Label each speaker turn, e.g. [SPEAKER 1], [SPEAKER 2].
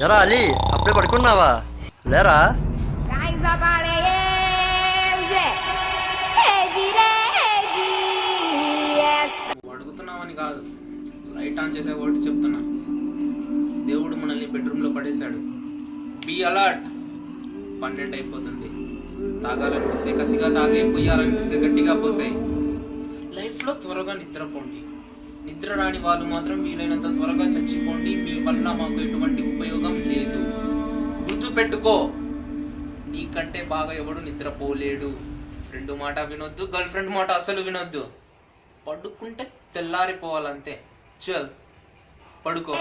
[SPEAKER 1] ఎరా అలీ, అప్పుడే పడుకున్నావా? లేరా?
[SPEAKER 2] అడుగుతున్నావని కాదు, లైట్ ఆన్ చేసే ఒకటి చెప్తున్నా. దేవుడు మనల్ని బెడ్రూమ్లో పడేశాడు. Be alert. 12 అయిపోతుంది. తాగాలనిపిస్తే కసిగా తాగే, పొయ్యాలనిపిస్తే గట్టిగా పోసాయి. లైఫ్లో త్వరగా నిద్రపోండి. నిద్ర రాని వాళ్ళు మాత్రం వీలైనంత త్వరగా చచ్చిపోండి. మీ వల్ల మాకు ఎటువంటి ఉపయోగం లేదు. గుర్తు పెట్టుకో, నీకంటే బాగా ఎవడు నిద్రపోలేడు. ఫ్రెండ్ మాట వినొద్దు, గర్ల్ ఫ్రెండ్ మాట అసలు వినొద్దు. పడుకుంటే తెల్లారిపోవాలంతే. చల్ పడుకో.